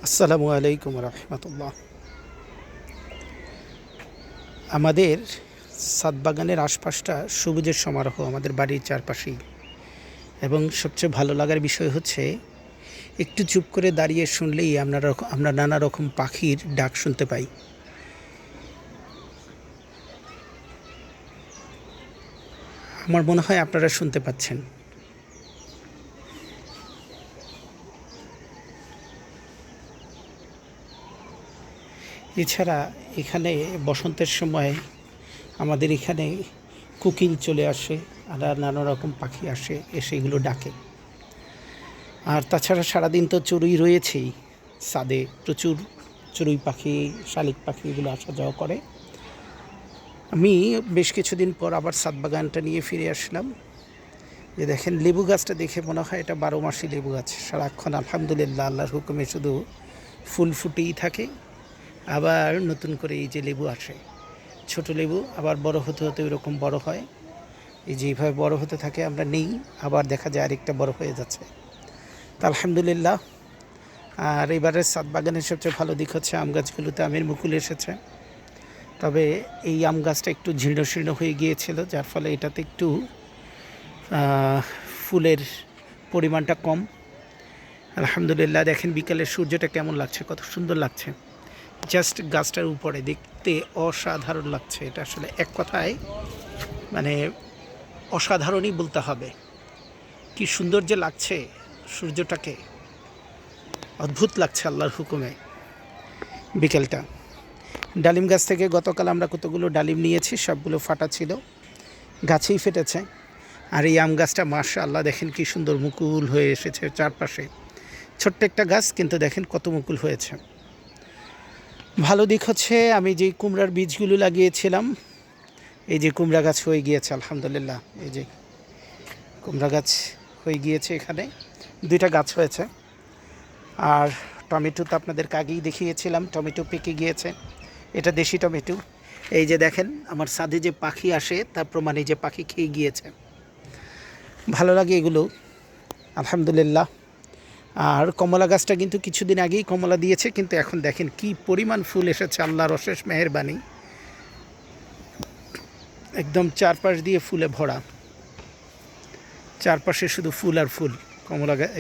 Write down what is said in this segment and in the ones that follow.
আসসালামু আলাইকুম রহমতুল্লাহ। আমাদের ছাদ বাগানের আশপাশটা সবুজের সমারোহ, আমাদের বাড়ির চারপাশেই। এবং সবচেয়ে ভালো লাগার বিষয় হচ্ছে একটু চুপ করে দাঁড়িয়ে শুনলেই আমরা নানা রকম পাখির ডাক শুনতে পাই। আমার মনে হয় আপনারা শুনতে পাচ্ছেন। এছাড়া এখানে বসন্তের সময় আমাদের এখানে কুকিল চলে আসে, আর নানা রকম পাখি আসে, এসে এগুলো ডাকে। আর তাছাড়া সারাদিন তো চড়ুই রয়েছেই, ছাদে প্রচুর চড়ুই পাখি, শালিক পাখি এগুলো আসা যাওয়া করে। আমি বেশ কিছুদিন পর আবার ছাদ বাগানটা নিয়ে ফিরে আসলাম। যে দেখেন, লেবু গাছটা দেখে মনে হয় এটা 12 মাসি লেবু গাছ। সারাক্ষণ আলহামদুলিল্লাহ আল্লাহর হুকুমে শুধু ফুল ফুটেই থাকে। আবার নতুন করে এই যে লেবু আসে, ছোট লেবু আবার বড় হতে হতে ওইরকম বড় হয়। এই যে এইভাবে বড় হতে থাকে, আমরা নেই, আবার দেখা যায় আরেকটা বড় হয়ে যাচ্ছে। তা আলহামদুলিল্লাহ। আর এবারের ছাদ বাগানের সবচেয়ে ভালো দিক হচ্ছে আম গাছগুলোতে আমের মুকুল এসেছে। তবে এই আম গাছটা একটু ঝীর্ণ শীর্ণ হয়ে গিয়েছিল, যার ফলে এটাতে একটু ফুলের পরিমাণটা কম। আলহামদুলিল্লাহ। দেখেন বিকালের সূর্যটা কেমন লাগছে, কত সুন্দর লাগছে। জাস্ট গাছটার উপরে দেখতে অসাধারণ লাগছে। এটা আসলে এক কথায় মানে অসাধারণই বলতে হবে। কি সুন্দর যে লাগছে সূর্যটাকে, অদ্ভুত লাগছে আল্লাহর হুকুমে। বিকেলটা ডালিম গাছ থেকে গতকাল আমরা কতগুলো ডালিম নিয়েছি, সবগুলো ফাটা ছিল, গাছেই ফেটেছে। আর এই আম গাছটা মাশাআল্লাহ দেখেন কি সুন্দর মুকুল হয়ে এসেছে চারপাশে। ছোট্ট একটা গাছ, কিন্তু দেখেন কত মুকুল হয়েছে। ভালো দিক হচ্ছে আমি যেই কুমড়ার বীজগুলো লাগিয়েছিলাম, এই যে কুমড়া গাছ হয়ে গিয়েছে আলহামদুলিল্লাহ। এই যে কুমড়া গাছ হয়ে গিয়েছে, এখানে 2টা গাছ হয়েছে। আর টমেটো তো আপনাদেরকে আগেই দেখিয়েছিলাম, টমেটো পেকে গিয়েছে। এটা দেশি টমেটো। এই যে দেখেন আমার ছাদে যে পাখি আসে তার প্রমাণ, এই যে পাখি খেয়ে গিয়েছে। ভালো লাগে এগুলো আলহামদুলিল্লাহ। আর কমলা গাছটা কিন্তু কিছুদিন আগেই কমলা দিয়েছে, কিন্তু এখন দেখেন কি পরিমাণ ফুল এসেছে, আল্লাহর অশেষ মেহেরবানি। একদম চারপাশ দিয়ে ফুলে ভরা, চারপাশে শুধু ফুল আর ফুল।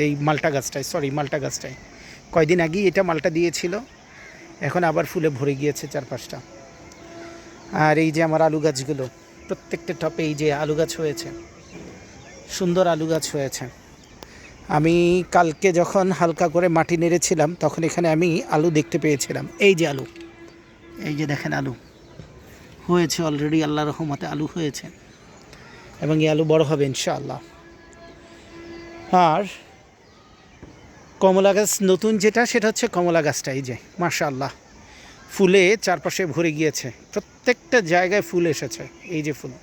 এই মালটা গাছটায় কয়দিন আগেই এটা মালটা দিয়েছিল, এখন আবার ফুলে ভরে গিয়েছে চারপাশটা। আর এই যে আমার আলু গাছগুলো, প্রত্যেকটা টপে এই যে আলু গাছ হয়েছে, সুন্দর আলু গাছ হয়েছে। আমি কালকে যখন হালকা করে মাটি নেড়েছিলাম, তখন এখানে আমি আলু দেখতে পেয়েছিলাম। এই যে আলু, এই যে দেখেন আলু হয়েছে অলরেডি, আল্লাহর রহমতে আলু হয়েছে, এবং এই আলু বড় হবে ইনশাআল্লাহ। আর কমলা গাছ নতুন যেটা, সেটা হচ্ছে কমলা গাছটা, এই যে মাশাআল্লাহ ফুলে চারপাশে ভরে গিয়েছে, প্রত্যেকটা জায়গায় ফুল এসেছে। এই যে ফুল,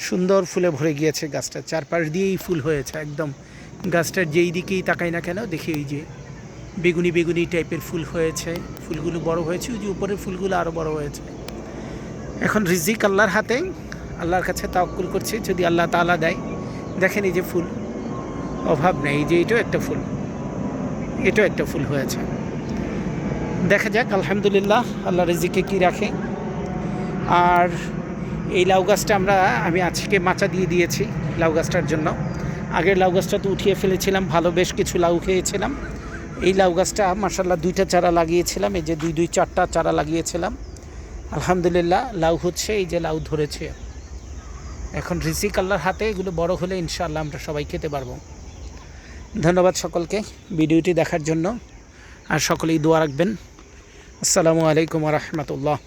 সুন্দর ফুলে ভরে গিয়েছে গাছটা, চারপাশ দিয়েই ফুল হয়েছে একদম। গাছটার যেই দিকেই তাকাই না কেন দেখি এই যে বেগুনি বেগুনি টাইপের ফুল হয়েছে, ফুলগুলো বড় হয়েছে, ওই যে উপরের ফুলগুলো আরও বড় হয়েছে। এখন রিজিক আল্লাহর হাতে, আল্লাহর কাছে তাওয়াক্কুল করছি, যদি আল্লাহ তাআলা দেয়। দেখেন এই যে ফুল, অভাব নেই। এই যে এটাও একটা ফুল হয়েছে। দেখা যাক আলহামদুলিল্লাহ আল্লাহ রিজিকে কী রাখে। আর এই লাউ গাছটা আমি আজকে মাচা দিয়ে দিয়েছি লাউ গাছটার জন্য। আগের লাউ গাছটা তো উঠিয়ে ফেলেছিলাম, ভালো বেশ কিছু লাউ খেয়েছিলাম। এই লাউ গাছটা মাশাআল্লাহ 2টা চারা লাগিয়েছিলাম, এই যে 4টা চারা লাগিয়েছিলাম। আলহামদুলিল্লাহ লাউ হচ্ছে, এই যে লাউ ধরেছে। এখন রিজিক আল্লাহর হাতে, এগুলো বড় হলে ইনশাআল্লাহ আমরা সবাই খেতে পারবো। ধন্যবাদ সকলকে ভিডিওটি দেখার জন্য, আর সকলেই দোয়া রাখবেন। আসসালামু আলাইকুম ওয়া রাহমাতুল্লাহ।